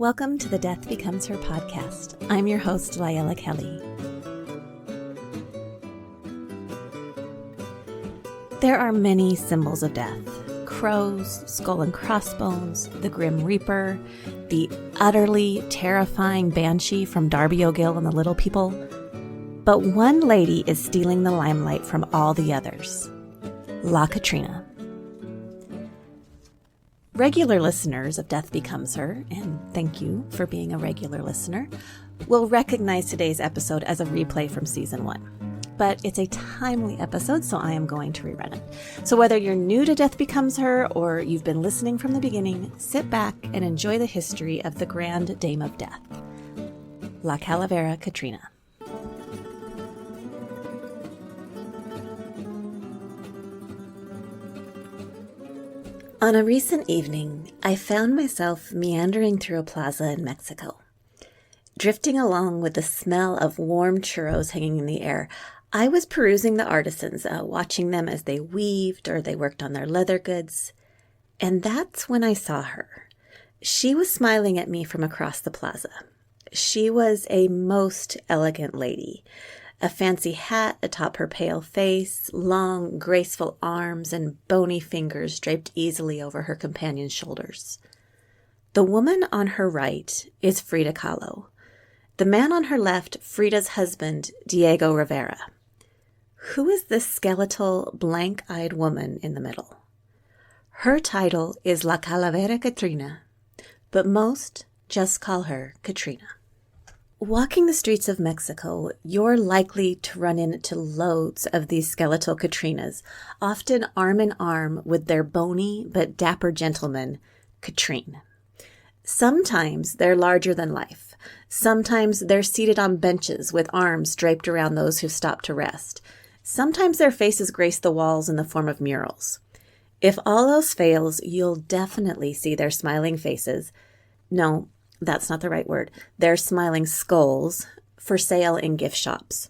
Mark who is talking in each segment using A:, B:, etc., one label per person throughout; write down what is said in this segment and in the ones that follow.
A: Welcome to the Death Becomes Her podcast. I'm your host, Layla Kelly. There are many symbols of death. Crows, skull and crossbones, the Grim Reaper, the utterly terrifying Banshee from Darby O'Gill and the Little People. But one lady is stealing the limelight from all the others. La Catrina. Regular listeners of Death Becomes Her, and thank you for being a regular listener, will recognize today's episode as a replay from season 1. But it's a timely episode, so I am going to rerun it. So whether you're new to Death Becomes Her or you've been listening from the beginning, sit back and enjoy the history of the Grand Dame of Death, La Calavera Catrina. On a recent evening, I found myself meandering through a plaza in Mexico. Drifting along with the smell of warm churros hanging in the air, I was perusing the artisans, watching them as they weaved or they worked on their leather goods. And that's when I saw her. She was smiling at me from across the plaza. She was a most elegant lady. A fancy hat atop her pale face, long, graceful arms, and bony fingers draped easily over her companion's shoulders. The woman on her right is Frida Kahlo. The man on her left, Frida's husband, Diego Rivera. Who is this skeletal, blank-eyed woman in the middle? Her title is La Calavera Catrina, but most just call her Catrina. Walking the streets of Mexico, you're likely to run into loads of these skeletal Catrinas, often arm in arm with their bony but dapper gentleman, Catrine. Sometimes they're larger than life. Sometimes they're seated on benches with arms draped around those who've stopped to rest. Sometimes their faces grace the walls in the form of murals. If all else fails, you'll definitely see their smiling faces. No, that's not the right word. They're smiling skulls for sale in gift shops.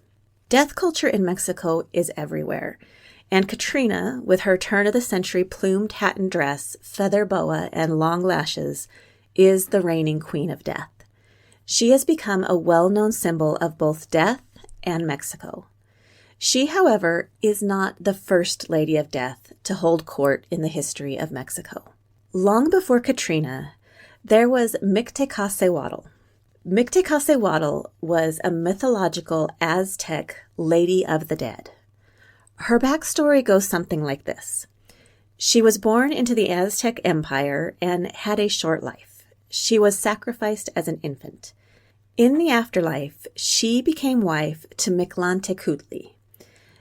A: Death culture in Mexico is everywhere. And Catrina, with her turn-of-the-century plumed hat and dress, feather boa, and long lashes, is the reigning queen of death. She has become a well-known symbol of both death and Mexico. She, however, is not the first lady of death to hold court in the history of Mexico. Long before Catrina, there was Mictecacihuatl. Mictecacihuatl was a mythological Aztec lady of the dead. Her backstory goes something like this. She was born into the Aztec Empire and had a short life. She was sacrificed as an infant. In the afterlife, she became wife to Mictlantecutli.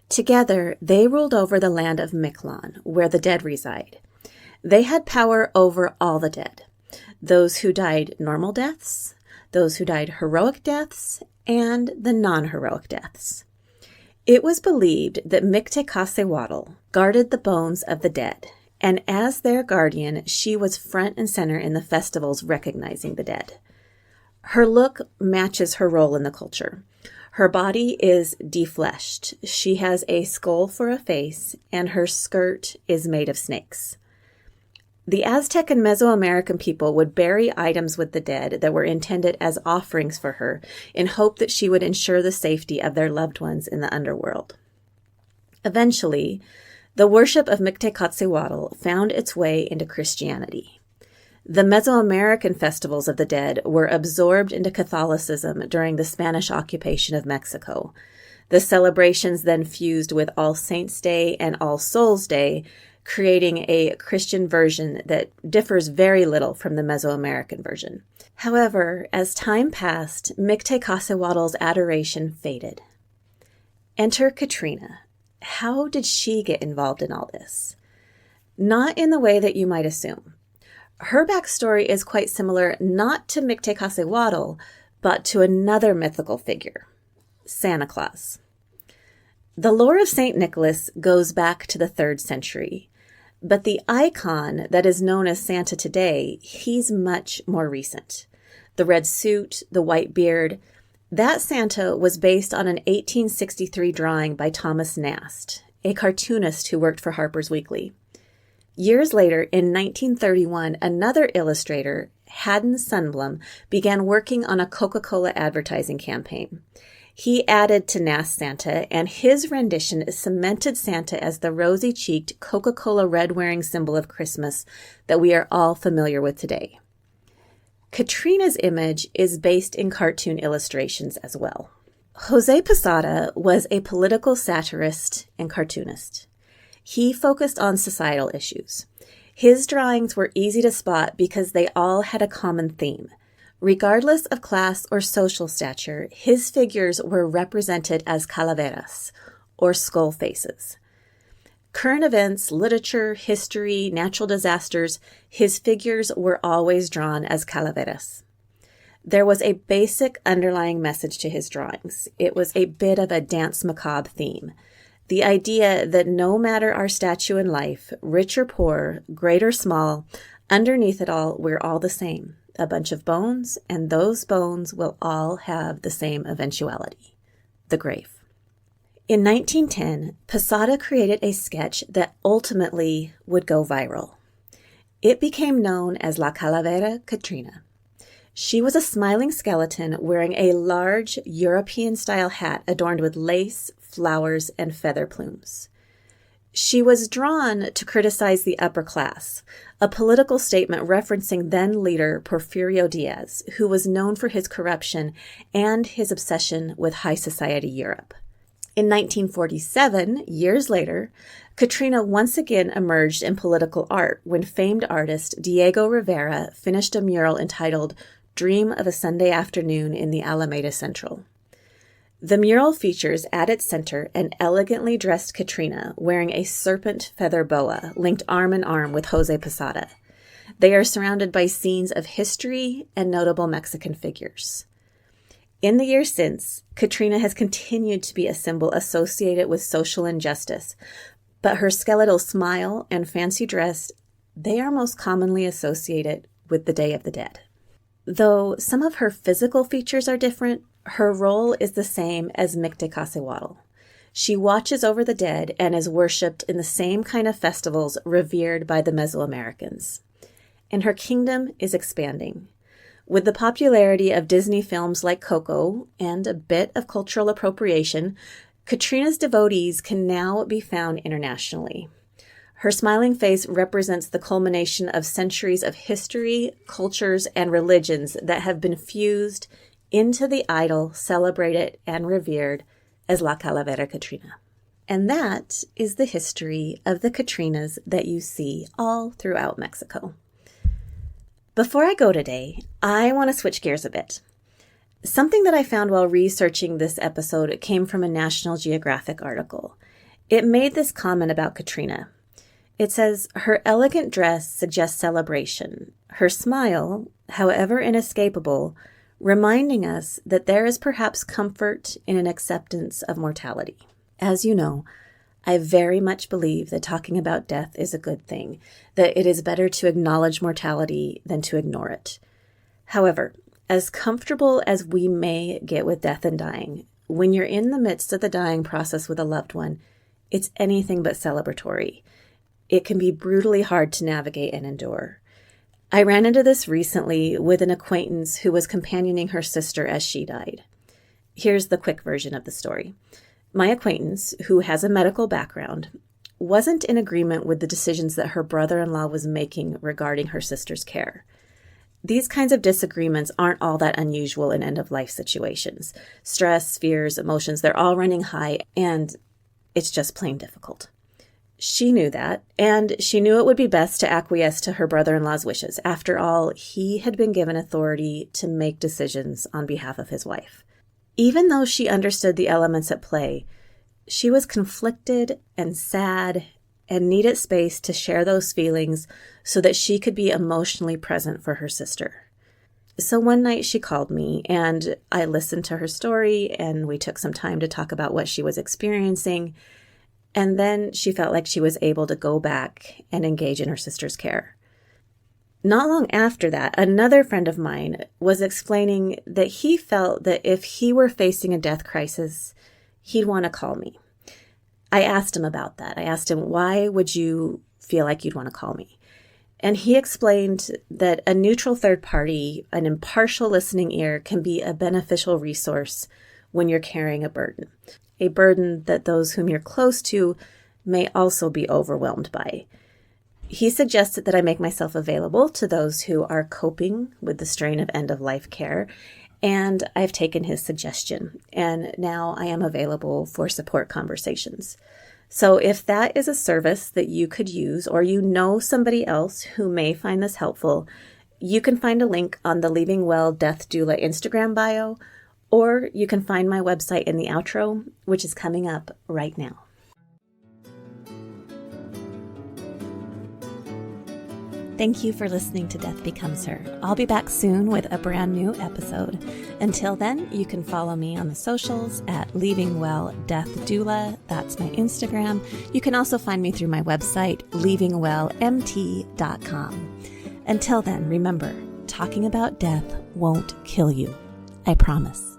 A: Together, they ruled over the land of Mictlan, where the dead reside. They had power over all the dead. Those who died normal deaths, those who died heroic deaths, and the non-heroic deaths. It was believed that Mictecacihuatl guarded the bones of the dead, and as their guardian, she was front and center in the festivals recognizing the dead. Her look matches her role in the culture. Her body is defleshed. She has a skull for a face, and her skirt is made of snakes. The Aztec and Mesoamerican people would bury items with the dead that were intended as offerings for her in hope that she would ensure the safety of their loved ones in the underworld. Eventually, the worship of Mictecacihuatl found its way into Christianity. The Mesoamerican festivals of the dead were absorbed into Catholicism during the Spanish occupation of Mexico. The celebrations then fused with All Saints' Day and All Souls' Day, creating a Christian version that differs very little from the Mesoamerican version. However, as time passed, Mictecacihuatl's adoration faded. Enter Catrina. How did she get involved in all this? Not in the way that you might assume. Her backstory is quite similar not to Mictecacihuatl, but to another mythical figure, Santa Claus. The lore of St. Nicholas goes back to the 3rd century. But the icon that is known as Santa today, he's much more recent. The red suit, the white beard, that Santa was based on an 1863 drawing by Thomas Nast, a cartoonist who worked for Harper's Weekly. Years later, in 1931, another illustrator, Haddon Sundblom, began working on a Coca-Cola advertising campaign. He added to Nass Santa, and his rendition cemented Santa as the rosy-cheeked Coca-Cola red-wearing symbol of Christmas that we are all familiar with today. Catrina's image is based in cartoon illustrations as well. Jose Posada was a political satirist and cartoonist. He focused on societal issues. His drawings were easy to spot because they all had a common theme. Regardless of class or social stature, his figures were represented as calaveras, or skull faces. Current events, literature, history, natural disasters, his figures were always drawn as calaveras. There was a basic underlying message to his drawings. It was a bit of a dance macabre theme. The idea that no matter our statue in life, rich or poor, great or small, underneath it all, we're all the same. A bunch of bones, and those bones will all have the same eventuality, the grave. In 1910, Posada created a sketch that ultimately would go viral. It became known as La Calavera Catrina. She was a smiling skeleton wearing a large European-style hat adorned with lace, flowers, and feather plumes. She was drawn to criticize the upper class, a political statement referencing then-leader Porfirio Diaz, who was known for his corruption and his obsession with high society Europe. In 1947, years later, Catrina once again emerged in political art when famed artist Diego Rivera finished a mural entitled Dream of a Sunday Afternoon in the Alameda Central. The mural features at its center an elegantly dressed Catrina wearing a serpent feather boa linked arm in arm with Jose Posada. They are surrounded by scenes of history and notable Mexican figures. In the years since, Catrina has continued to be a symbol associated with social injustice, but her skeletal smile and fancy dress, they are most commonly associated with the Day of the Dead. Though some of her physical features are different, her role is the same as Mictecacewatl. She watches over the dead and is worshipped in the same kind of festivals revered by the Mesoamericans. And her kingdom is expanding. With the popularity of Disney films like Coco and a bit of cultural appropriation, Catrina's devotees can now be found internationally. Her smiling face represents the culmination of centuries of history, cultures, and religions that have been fused into the idol celebrated and revered as La Calavera Catrina. And that is the history of the Catrinas that you see all throughout Mexico. Before I go today, I want to switch gears a bit. Something that I found while researching this episode came from a National Geographic article. It made this comment about Catrina. It says, her elegant dress suggests celebration. Her smile, however inescapable, reminding us that there is perhaps comfort in an acceptance of mortality. As you know, I very much believe that talking about death is a good thing, that it is better to acknowledge mortality than to ignore it. However, as comfortable as we may get with death and dying, when you're in the midst of the dying process with a loved one, it's anything but celebratory. It can be brutally hard to navigate and endure. I ran into this recently with an acquaintance who was companioning her sister as she died. Here's the quick version of the story. My acquaintance, who has a medical background, wasn't in agreement with the decisions that her brother-in-law was making regarding her sister's care. These kinds of disagreements aren't all that unusual in end-of-life situations. Stress, fears, emotions, they're all running high, and it's just plain difficult. She knew that, and she knew it would be best to acquiesce to her brother-in-law's wishes. After all, he had been given authority to make decisions on behalf of his wife. Even though she understood the elements at play, she was conflicted and sad and needed space to share those feelings so that she could be emotionally present for her sister. So one night she called me and I listened to her story and we took some time to talk about what she was experiencing. And then she felt like she was able to go back and engage in her sister's care. Not long after that, another friend of mine was explaining that he felt that if he were facing a death crisis, he'd want to call me. I asked him about that. I asked him, why would you feel like you'd want to call me? And he explained that a neutral third party, an impartial listening ear, can be a beneficial resource when you're carrying a burden that those whom you're close to may also be overwhelmed by. He suggested that I make myself available to those who are coping with the strain of end-of-life care, and I've taken his suggestion, and now I am available for support conversations. So if that is a service that you could use, or you know somebody else who may find this helpful, you can find a link on the Leaving Well Death Doula Instagram bio, or you can find my website in the outro, which is coming up right now. Thank you for listening to Death Becomes Her. I'll be back soon with a brand new episode. Until then, you can follow me on the socials at Leaving Well Death Doula. That's my Instagram. You can also find me through my website, leavingwellmt.com. Until then, remember, talking about death won't kill you. I promise.